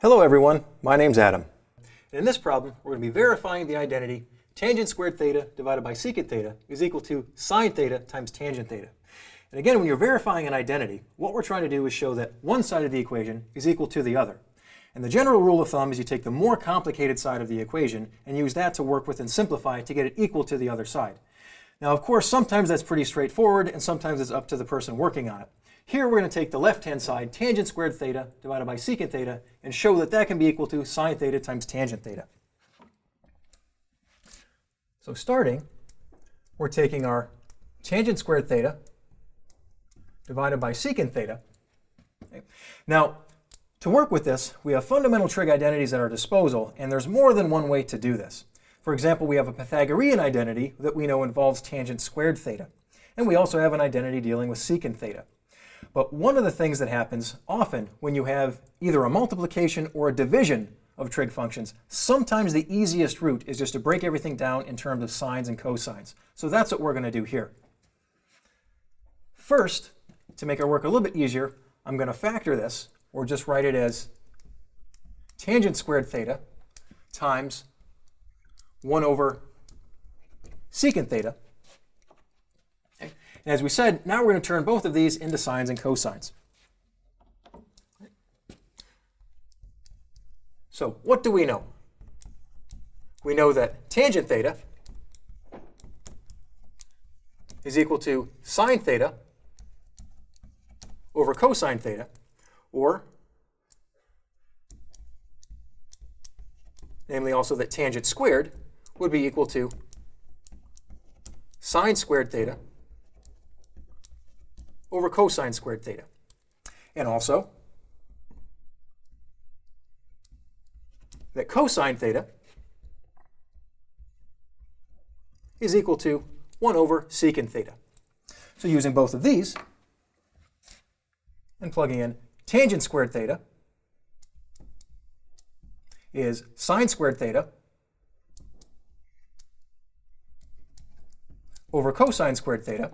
Hello everyone, my name's Adam. In this problem, we're going to be verifying the identity tangent squared theta divided by secant theta is equal to sine theta times tangent theta. And again, when you're verifying an identity, what we're trying to do is show that one side of the equation is equal to the other. And the general rule of thumb is you take the more complicated side of the equation and use that to work with and simplify to get it equal to the other side. Now, of course, sometimes that's pretty straightforward and sometimes it's up to the person working on it. Here we're going to take the left-hand side, tangent squared theta divided by secant theta, and show that that can be equal to sine theta times tangent theta. So starting, we're taking our tangent squared theta divided by secant theta. Okay. Now, to work with this, we have fundamental trig identities at our disposal, and there's more than one way to do this. For example, we have a Pythagorean identity that we know involves tangent squared theta. And we also have an identity dealing with secant theta. But one of the things that happens often when you have either a multiplication or a division of trig functions, sometimes the easiest route is just to break everything down in terms of sines and cosines. So that's what we're going to do here. First, to make our work a little bit easier, I'm going to factor this, or just write it as tangent squared theta times 1 over secant theta. Okay. And as we said, now we're going to turn both of these into sines and cosines. So what do we know? We know that tangent theta is equal to sine theta over cosine theta, or namely also that tangent squared would be equal to sine squared theta over cosine squared theta. And also that cosine theta is equal to 1 over secant theta. So using both of these and plugging in tangent squared theta is sine squared theta over cosine squared theta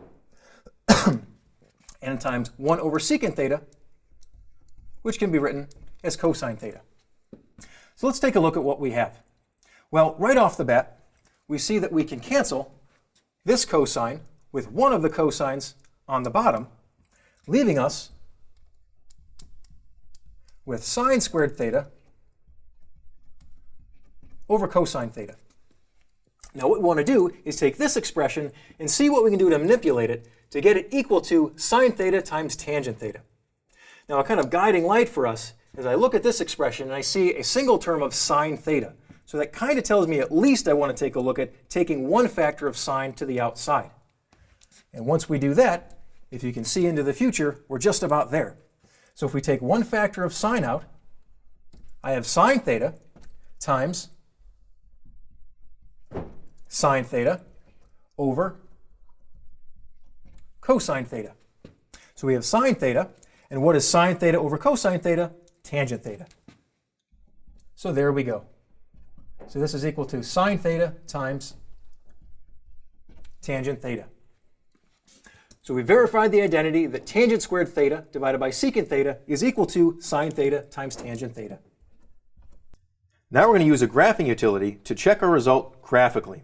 and times 1 over secant theta, which can be written as cosine theta. So let's take a look at what we have. Well, right off the bat, we see that we can cancel this cosine with one of the cosines on the bottom, leaving us with sine squared theta over cosine theta. Now what we want to do is take this expression and see what we can do to manipulate it to get it equal to sine theta times tangent theta. Now a kind of guiding light for us is I look at this expression and I see a single term of sine theta. So that kind of tells me at least I want to take a look at taking one factor of sine to the outside. And once we do that, if you can see into the future, we're just about there. So if we take one factor of sine out, I have sine theta times sine theta over cosine theta. So we have sine theta, and what is sine theta over cosine theta? Tangent theta. So there we go. So this is equal to sine theta times tangent theta. So we verified the identity that tangent squared theta divided by secant theta is equal to sine theta times tangent theta. Now we're going to use a graphing utility to check our result graphically.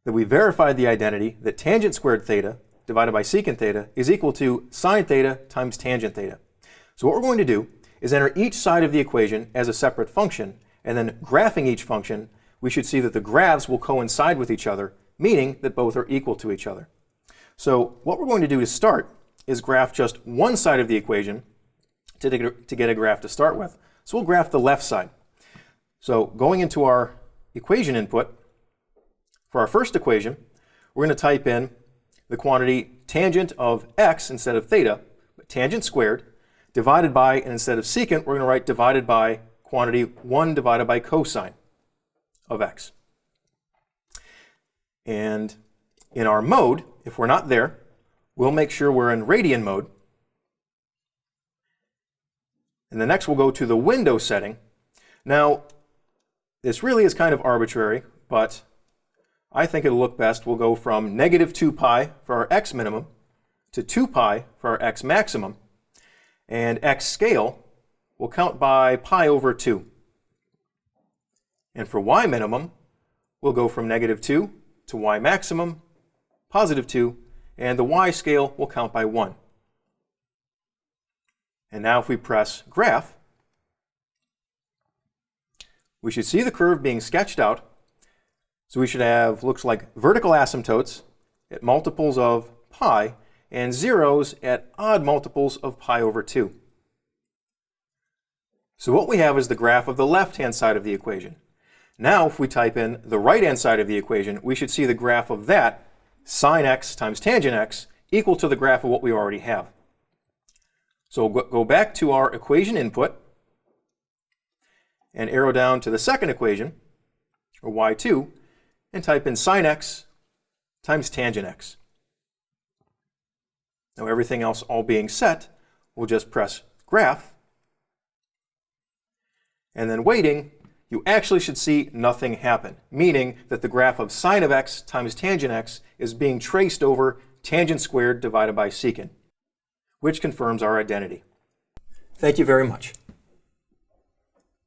That we verified the identity that tangent squared theta divided by secant theta is equal to sine theta times tangent theta. So what we're going to do is enter each side of the equation as a separate function, and then graphing each function, we should see that the graphs will coincide with each other, meaning that both are equal to each other. So what we're going to do to start is graph just one side of the equation to get a graph to start with. So we'll graph the left side. So going into our equation input, for our first equation, we're going to type in the quantity tangent of x instead of theta, tangent squared, divided by, and instead of secant, we're going to write divided by quantity 1 divided by cosine of x. And in our mode, if we're not there, we'll make sure we're in radian mode. And then next we'll go to the window setting. Now, this really is kind of arbitrary, but I think it'll look best. We'll go from negative 2 pi for our x minimum to 2 pi for our x maximum. And x scale will count by pi over 2. And for y minimum, we'll go from -2 to y maximum, +2, and the y scale will count by 1. And now if we press graph, we should see the curve being sketched out. So we should have, looks like vertical asymptotes at multiples of pi and zeros at odd multiples of pi over 2. So what we have is the graph of the left-hand side of the equation. Now if we type in the right-hand side of the equation, we should see the graph of that, sine x times tangent x, equal to the graph of what we already have. So we'll go back to our equation input and arrow down to the second equation, or y2, and type in sine x times tangent x. Now everything else all being set, we'll just press graph, and then waiting, you actually should see nothing happen, meaning that the graph of sine of x times tangent x is being traced over tangent squared divided by secant, which confirms our identity. Thank you very much.